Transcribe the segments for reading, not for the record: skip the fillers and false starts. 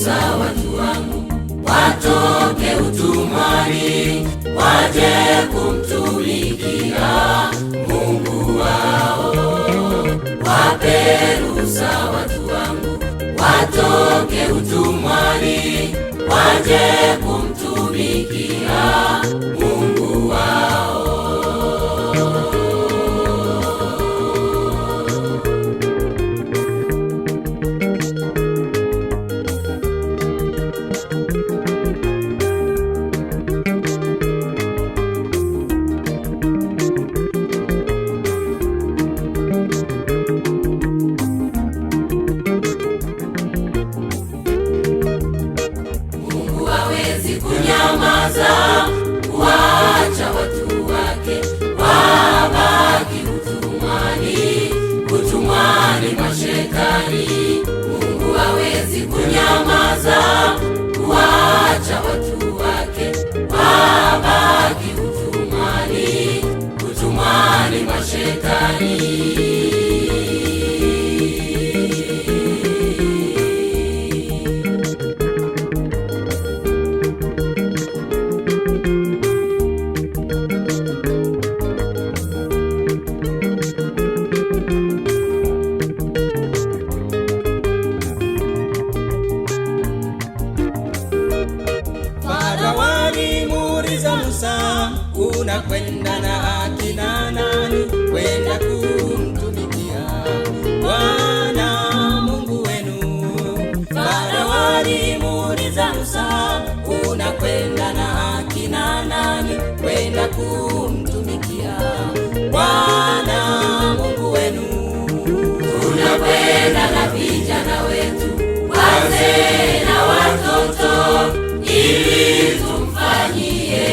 Waperusa watu wangu watoke utumwani, waje kumtumikia Mungu wao. Waperusa watu wangu watoke utumwani, waje kumtumikia Mungu wao. Kunyamaza, kuacha watu wake wabaki utumwani, utumwani mwa Shetani. Mungu hawezi kunyamaza, kuacha watu wake wabaki utumwani, utumwani mwa Shetani. Musa, unakwenda na akina nani kwenda kumtumikia Bwana Mungu wenu? Farao alimuuliza Musa, unakwenda na akina nani kwenda kumtumikia Bwana Mungu wenu? Tunakwenda na vijana wetu, wazee na watoto, ili tumfanyie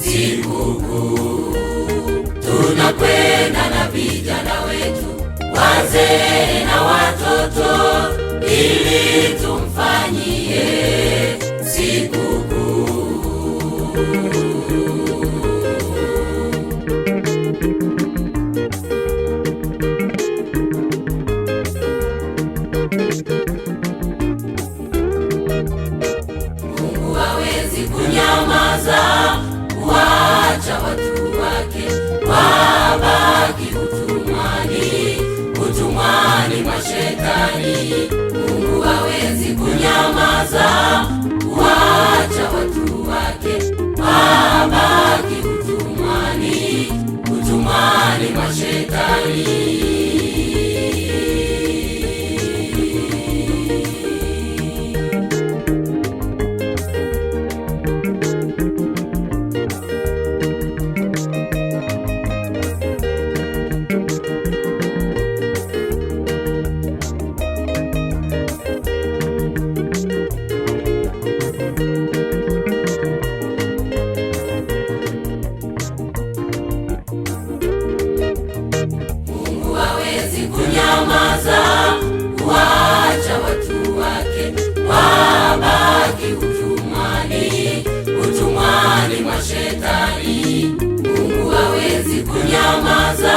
sikukuu. Tunakwenda na vijana wetu, wazee na watoto, ili tumfanyie sikukuu. Kunyamaza, kuacha watu wake wabaki utumwani, utumwani mwa Shetani. Mungu hawezi kunyamaza, kuacha watu wake wabaki utumwani, utumwani mwa Shetani. Kunyamaza, kuacha watu wake wabaki utumwani, utumwani mwa Shetani. Mungu hawezi kunyamaza,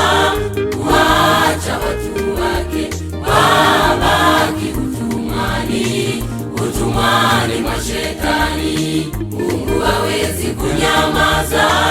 kuacha watu wake wabaki utumwani, utumwani mwa Shetani. Mungu hawezi kunyamaza.